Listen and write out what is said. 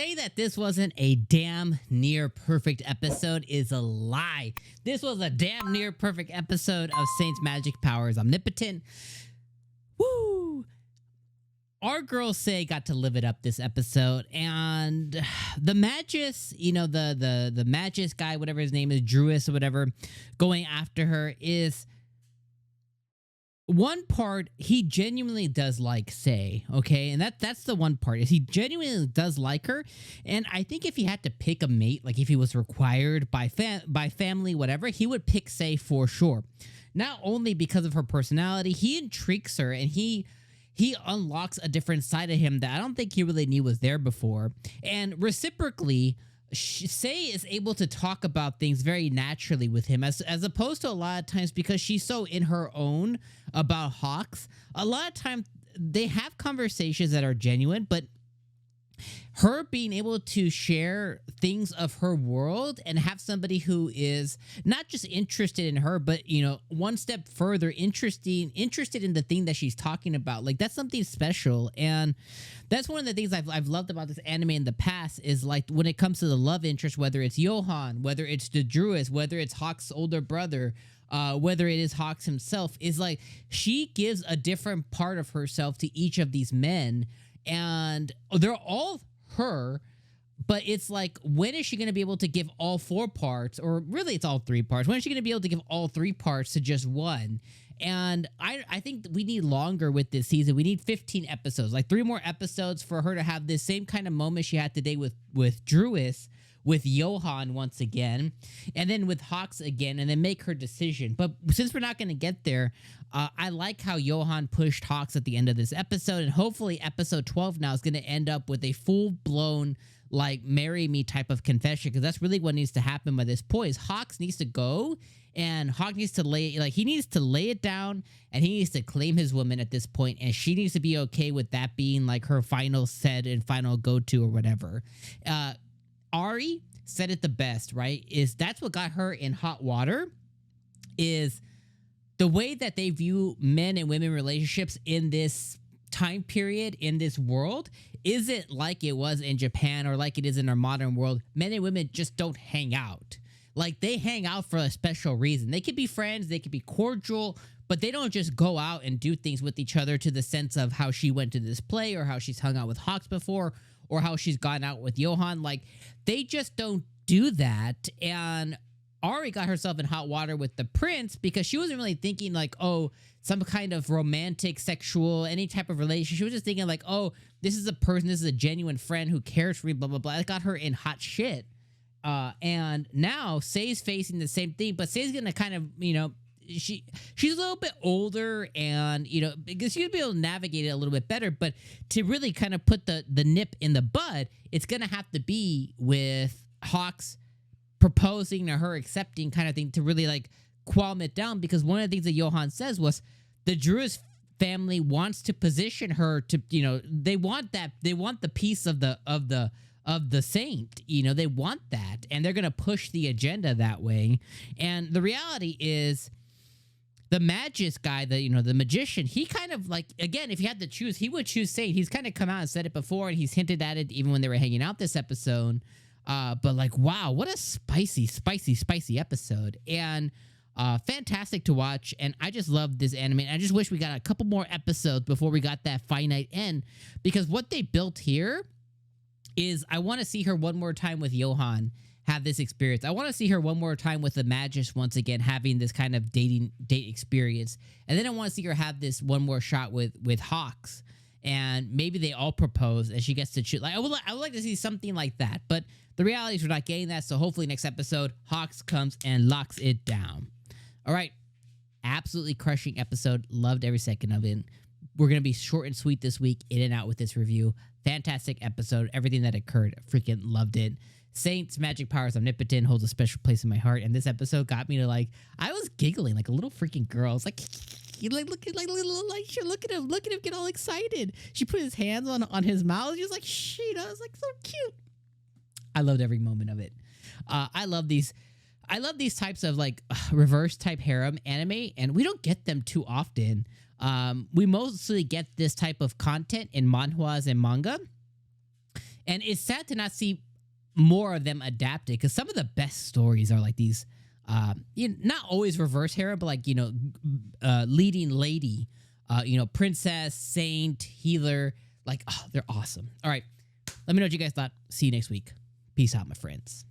say that this wasn't a damn near perfect episode is a lie. This was a damn near perfect episode of Saint's magic powers omnipotent. Woo! Our girl Say got to live it up this episode, and the Magus, you know, the Magus guy, whatever his name is, Druis or whatever, going after her is one part. He genuinely does like Say, okay, and that's the one part, is he genuinely does like her. And I think if he had to pick a mate, like if he was required by family, whatever, he would pick Say for sure. Not only because of her personality, he intrigues her, and he unlocks a different side of him that I don't think he really knew was there before. And reciprocally, Say is able to talk about things very naturally with him, as opposed to a lot of times, because she's so in her own about Hawks. A lot of times they have conversations that are genuine, but her being able to share things of her world and have somebody who is not just interested in her, but, you know, one step further interested in the thing that she's talking about, like, that's something special. And that's one of the things I've loved about this anime in the past, is like when it comes to the love interest, whether it's Johan, whether it's the Druis, whether it's Hawk's older brother, whether it is Hawks himself, is like she gives a different part of herself to each of these men, and they're all her, but it's like, when is she going to be able to give all four parts, or really it's all three parts? When is she going to be able to give all three parts to just one? And I think we need longer with this season. We need 15 episodes, like 3 more episodes for her to have this same kind of moment she had today with Druis, with Johan once again, and then with Hawks again, and then make her decision. But since we're not going to get there, I like how Johan pushed Hawks at the end of this episode, and hopefully episode 12 now is going to end up with a full-blown, like, marry me type of confession, because that's really what needs to happen by this point. Is Hawks needs to go, and Hawk needs to lay it down, and he needs to claim his woman at this point, and she needs to be okay with that being like her final said and final go-to or whatever. Ari said it the best, right? Is that's what got her in hot water, is the way that they view men and women relationships in this time period, in this world, isn't like it was in Japan or like it is in our modern world. Men and women just don't hang out. Like, they hang out for a special reason. They could be friends, they could be cordial, but they don't just go out and do things with each other to the sense of how she went to this play, or how she's hung out with Hawks before, or how she's gone out with Johan. Like, they just don't do that. And Ari got herself in hot water with the prince because she wasn't really thinking like, oh, some kind of romantic, sexual, any type of relationship. She was just thinking like, oh, this is a person, this is a genuine friend who cares for me, blah, blah, blah. It got her in hot shit. And now Say's facing the same thing, but Say's gonna kind of, you know, she's a little bit older, and, you know, because she'll be able to navigate it a little bit better, but to really kind of put the nip in the bud, it's gonna have to be with Hawks proposing or her accepting kind of thing to really like calm it down. Because one of the things that Johan says was the Druis family wants to position her to, you know, they want the piece of the saint, you know, they want that, and they're gonna push the agenda that way. And the reality is, the Magus guy, the magician, he kind of like, again, if he had to choose, he would choose Saint. He's kind of come out and said it before, and he's hinted at it even when they were hanging out this episode. But like, wow, what a spicy episode. And fantastic to watch. And I just love this anime. I just wish we got a couple more episodes before we got that finite end, because what they built here is, I want to see her one more time with Johan have this experience. I want to see her one more time with the Magus once again, having this kind of date experience. And then I want to see her have this one more shot with Hawks, and maybe they all propose and she gets to choose. Like, I would like to see something like that, but the reality is we're not getting that. So hopefully next episode, Hawks comes and locks it down. All right. Absolutely crushing episode. Loved every second of it. We're going to be short and sweet this week, in and out with this review. Fantastic episode. Everything that occurred, freaking loved it. Saint's magic powers omnipotent holds a special place in my heart, and this episode got me to like, I was giggling like a little freaking girl. It's like, you like look at like little Elisha, look at him get all excited. She put his hands on his mouth. She was like, shit, I was like, so cute. I loved every moment of it. I love these types of like reverse type harem anime, and we don't get them too often. We mostly get this type of content in manhwas and manga. And it's sad to not see more of them adapted because some of the best stories are like these, not always reverse harem, but like, leading lady, princess, saint, healer. Like, oh, they're awesome. All right. Let me know what you guys thought. See you next week. Peace out, my friends.